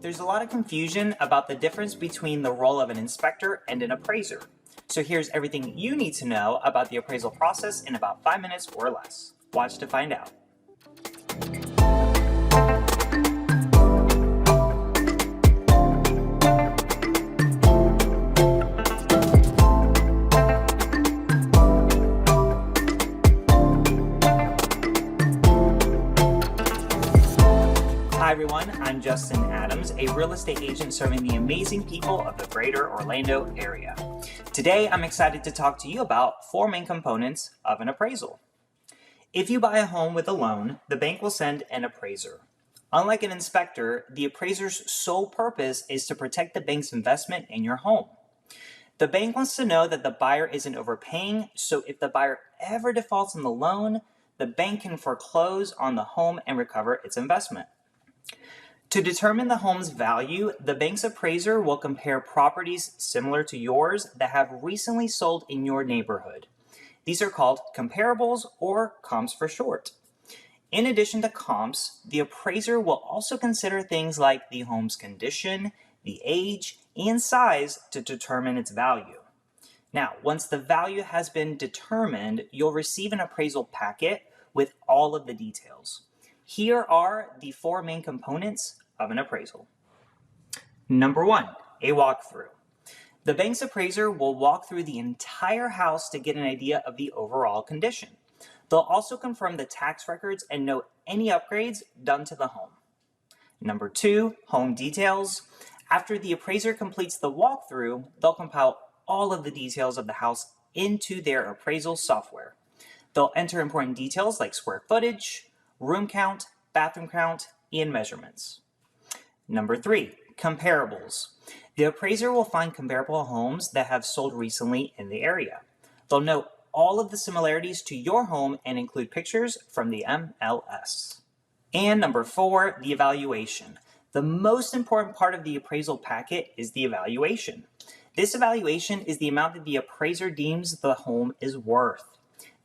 There's a lot of confusion about the difference between the role of an inspector and an appraiser. So here's everything you need to know about the appraisal process in about 5 minutes or less. Watch to find out. Hi everyone, I'm Justin Adams, a real estate agent serving the amazing people of the greater Orlando area. Today, I'm excited to talk to you about 4 main components of an appraisal. If you buy a home with a loan, the bank will send an appraiser. Unlike an inspector, the appraiser's sole purpose is to protect the bank's investment in your home. The bank wants to know that the buyer isn't overpaying, so if the buyer ever defaults on the loan, the bank can foreclose on the home and recover its investment. To determine the home's value, the bank's appraiser will compare properties similar to yours that have recently sold in your neighborhood. These are called comparables, or comps for short. In addition to comps, the appraiser will also consider things like the home's condition, the age, and size to determine its value. Now, once the value has been determined, you'll receive an appraisal packet with all of the details. Here are the 4 main components of an appraisal. Number 1, a walkthrough. The bank's appraiser will walk through the entire house to get an idea of the overall condition. They'll also confirm the tax records and note any upgrades done to the home. Number 2, home details. After the appraiser completes the walkthrough, they'll compile all of the details of the house into their appraisal software. They'll enter important details like square footage, room count, bathroom count, and measurements. Number 3, comparables. The appraiser will find comparable homes that have sold recently in the area. They'll note all of the similarities to your home and include pictures from the MLS. And number 4, the evaluation. The most important part of the appraisal packet is the evaluation. This evaluation is the amount that the appraiser deems the home is worth.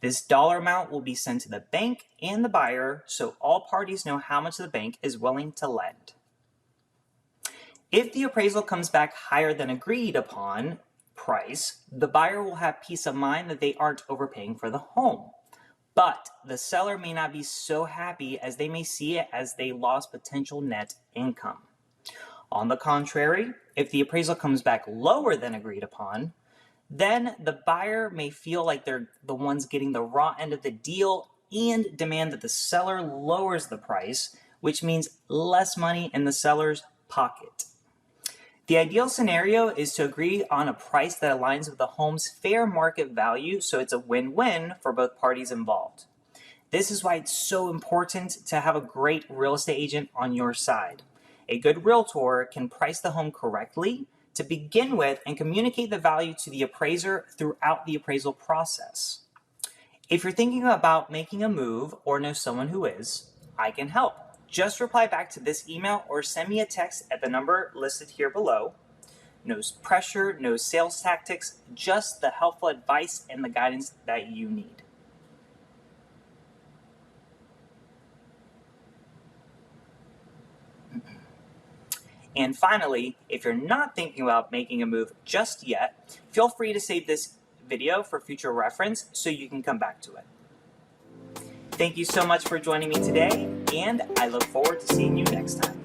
This dollar amount will be sent to the bank and the buyer so all parties know how much the bank is willing to lend. If the appraisal comes back higher than agreed upon price, the buyer will have peace of mind that they aren't overpaying for the home. But the seller may not be so happy, as they may see it as they lost potential net income. On the contrary, if the appraisal comes back lower than agreed upon, then the buyer may feel like they're the ones getting the raw end of the deal and demand that the seller lowers the price, which means less money in the seller's pocket. The ideal scenario is to agree on a price that aligns with the home's fair market value, so it's a win-win for both parties involved. This is why it's so important to have a great real estate agent on your side. A good realtor can price the home correctly to begin with and communicate the value to the appraiser throughout the appraisal process. If you're thinking about making a move or know someone who is, I can help. Just reply back to this email or send me a text at the number listed here below. No pressure, no sales tactics, just the helpful advice and the guidance that you need. And finally, if you're not thinking about making a move just yet, feel free to save this video for future reference so you can come back to it. Thank you so much for joining me today, and I look forward to seeing you next time.